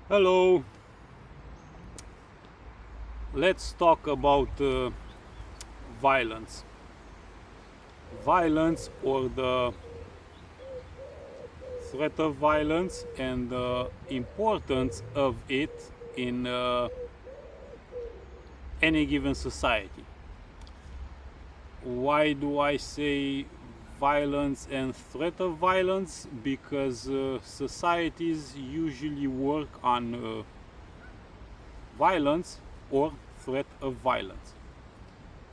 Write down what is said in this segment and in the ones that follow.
Hello, let's talk about violence. Violence or the threat of violence and the importance of it in any given society. Why do I say violence and threat of violence? Because societies usually work on violence or threat of violence.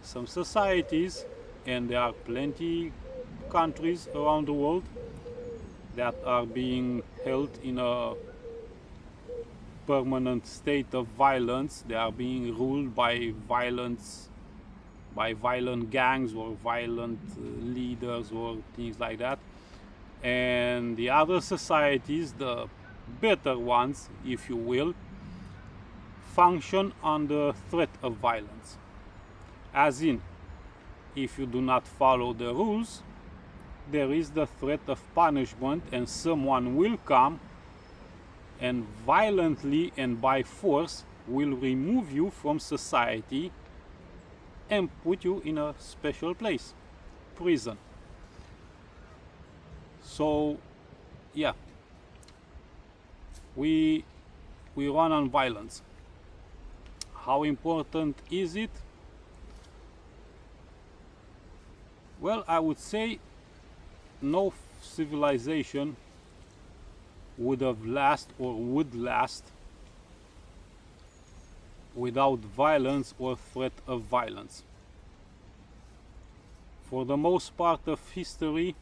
Some societies, and there are plenty countries around the world that are being held in a permanent state of violence. They are being ruled by violence, by violent gangs or violent leaders or things like that. And the other societies, the better ones, if you will, function under threat of violence. As in, if you do not follow the rules, there is the threat of punishment, and someone will come and violently and by force will remove you from society and put you in a special place, prison. So, yeah, we run on violence. How important is it? Well, I would say no civilization would have last or would last without violence or threat of violence. For the most part of history,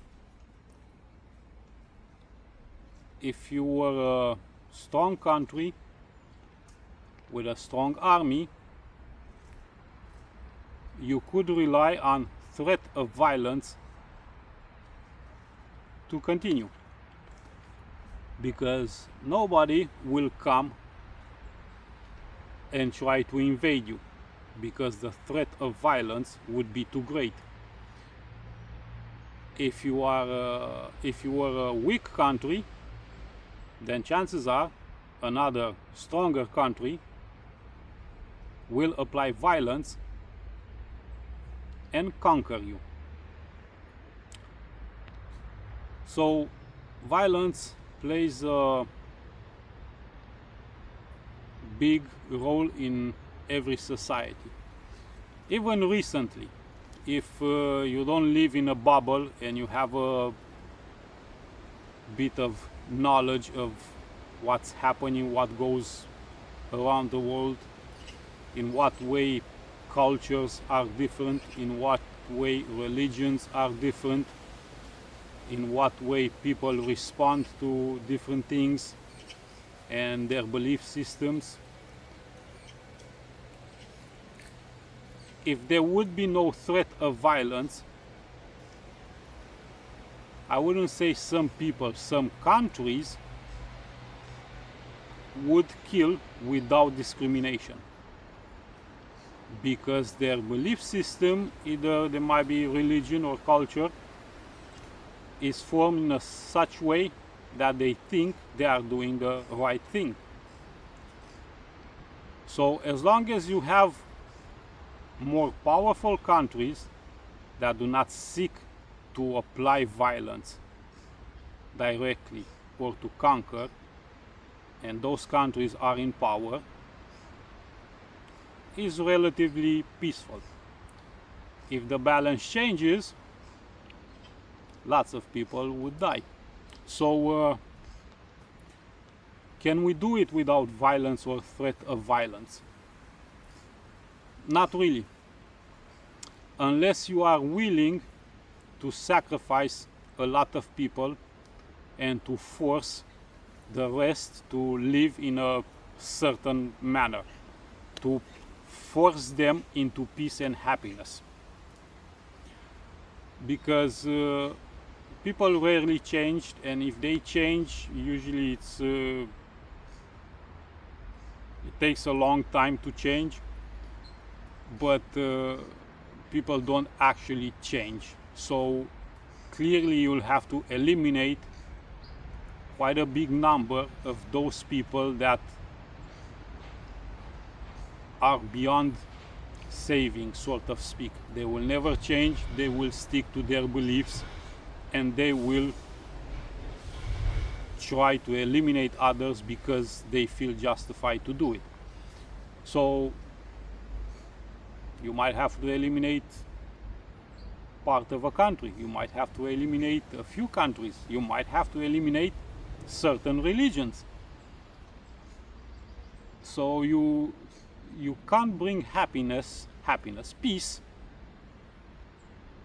if you were a strong country with a strong army, you could rely on threat of violence to continue, because nobody will come and try to invade you, because the threat of violence would be too great. If you were a weak country, then chances are another stronger country will apply violence and conquer you. So violence plays a big role in every society. Even recently, if you don't live in a bubble and you have a bit of knowledge of what's happening, what goes around the world, in what way cultures are different, in what way religions are different, in what way people respond to different things and their belief systems. If there would be no threat of violence, I wouldn't say some people, some countries would kill without discrimination, because their belief system, either there might be religion or culture, is formed in a such way that they think they are doing the right thing. So as long as you have more powerful countries that do not seek to apply violence directly or to conquer, and those countries are in power, is relatively peaceful. If the balance changes, lots of people would die. So can we do it without violence or threat of violence? Not really. Unless you are willing to sacrifice a lot of people and to force the rest to live in a certain manner, to force them into peace and happiness. Because people rarely changed, and if they change, usually it takes a long time to change, but people don't actually change. So clearly you'll have to eliminate quite a big number of those people that are beyond saving, sort of speak. They will never change, they will stick to their beliefs, and they will try to eliminate others because they feel justified to do it. So you might have to eliminate part of a country, you might have to eliminate a few countries, you might have to eliminate certain religions. So you can't bring happiness, peace,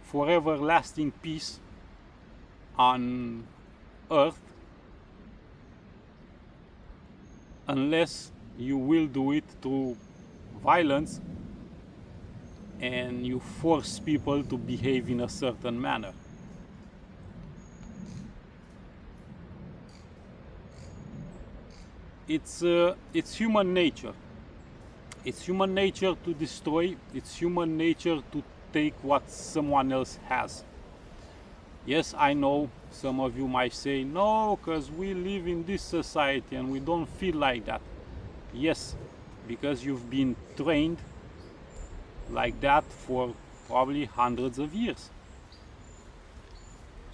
forever lasting peace on earth unless you will do it through violence and you force people to behave in a certain manner. It's human nature. It's human nature to destroy. It's human nature to take what someone else has. Yes, I know some of you might say, no, because we live in this society and we don't feel like that. Yes, because you've been trained like that for probably hundreds of years.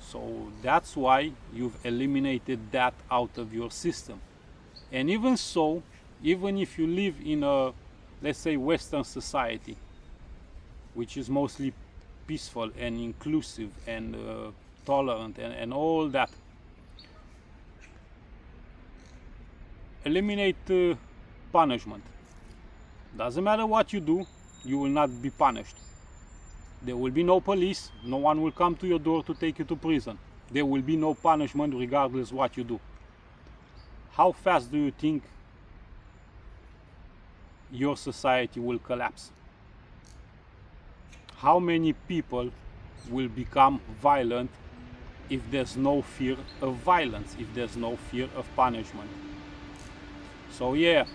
So that's why you've eliminated that out of your system. And even so, even if you live in a, let's say, Western society, which is mostly peaceful and inclusive and tolerant and all that, eliminate punishment. Doesn't matter what you do, you will not be punished. There will be no police, no one will come to your door to take you to prison. There will be no punishment regardless what you do. How fast do you think your society will collapse? How many people will become violent if there's no fear of violence, if there's no fear of punishment? So yeah,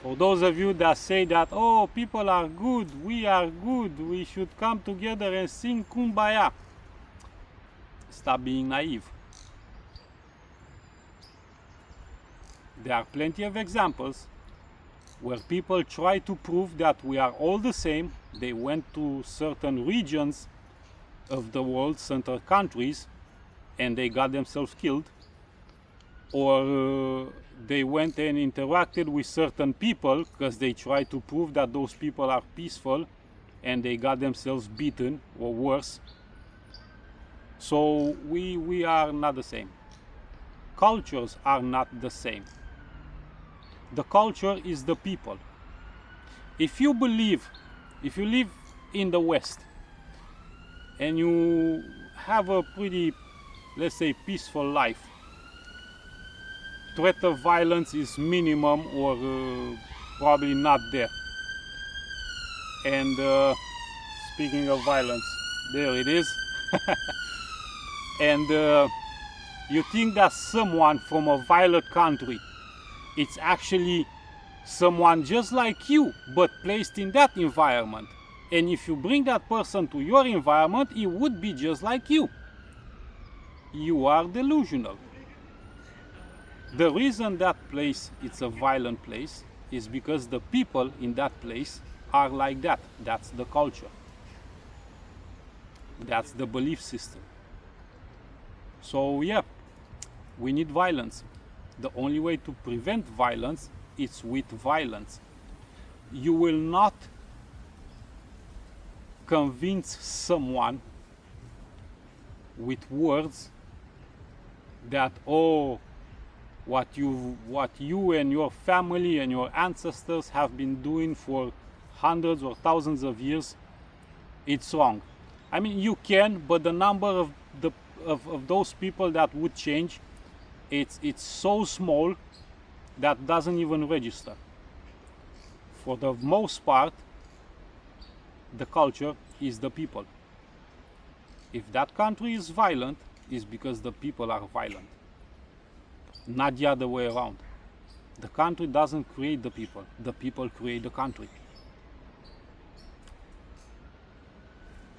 for those of you that say that, oh, people are good, we are good, we should come together and sing Kumbaya, stop being naive. There are plenty of examples where people try to prove that we are all the same. They went to certain regions of the world, certain countries, and they got themselves killed. Or they went and interacted with certain people because they tried to prove that those people are peaceful and they got themselves beaten or worse. So we are not the same. Cultures are not the same. The culture is the people. If you live in the West and you have a pretty, let's say, peaceful life, threat of violence is minimum or probably not there. And speaking of violence, there it is. And you think that someone from a violent country, it's actually someone just like you, but placed in that environment. And if you bring that person to your environment, it would be just like you. You are delusional. The reason that place it's a violent place is because the people in that place are like that. That's the culture. That's the belief system. So yeah, we need violence. The only way to prevent violence is with violence. You will not convince someone with words that, oh, what you and your family and your ancestors have been doing for hundreds or thousands of years, it's wrong. I mean, you can, but the number of those people that would change, it's so small that doesn't even register. For the most part, the culture is the people. If that country is violent, it's because the people are violent, not the other way around. The country doesn't create the people create the country.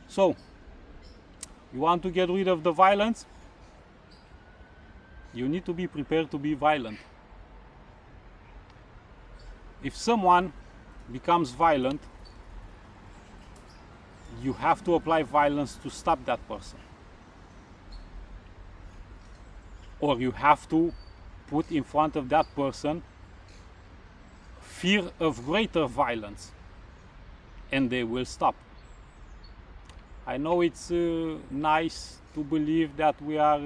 So, you want to get rid of the violence? You need to be prepared to be violent. If someone becomes violent, you have to apply violence to stop that person. Or you have to put in front of that person fear of greater violence, and they will stop. I know it's nice to believe that we are,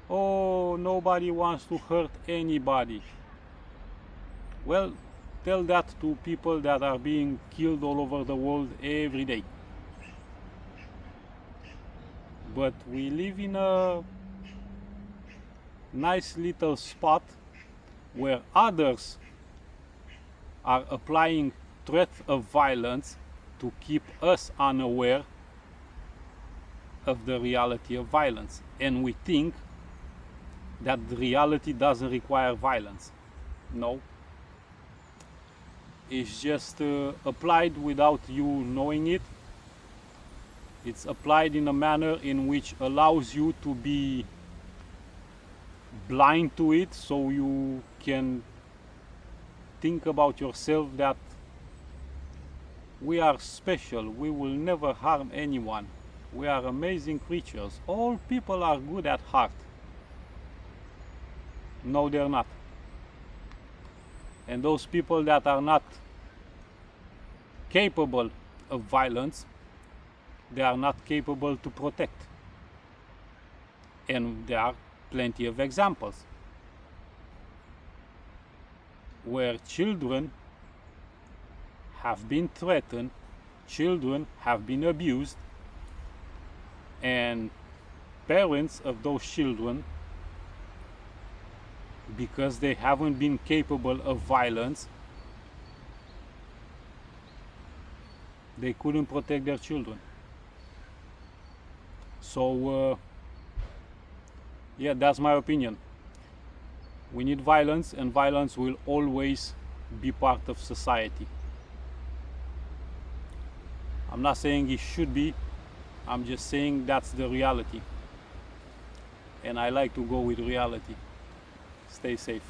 oh, nobody wants to hurt anybody. Well, tell that to people that are being killed all over the world every day. But we live in a nice little spot where others are applying threat of violence to keep us unaware of the reality of violence, and we think that the reality doesn't require violence. No, it's just applied without you knowing it. It's applied in a manner in which allows you to be blind to it, so you can think about yourself that we are special, we will never harm anyone, we are amazing creatures, all people are good at heart. No, they're not. And those people that are not capable of violence, they are not capable to protect. And there are plenty of examples where children have been threatened, children have been abused, and parents of those children, because they haven't been capable of violence, they couldn't protect their children. So yeah, that's my opinion. We need violence, and violence will always be part of society. I'm not saying it should be, I'm just saying that's the reality. And I like to go with reality. Stay safe.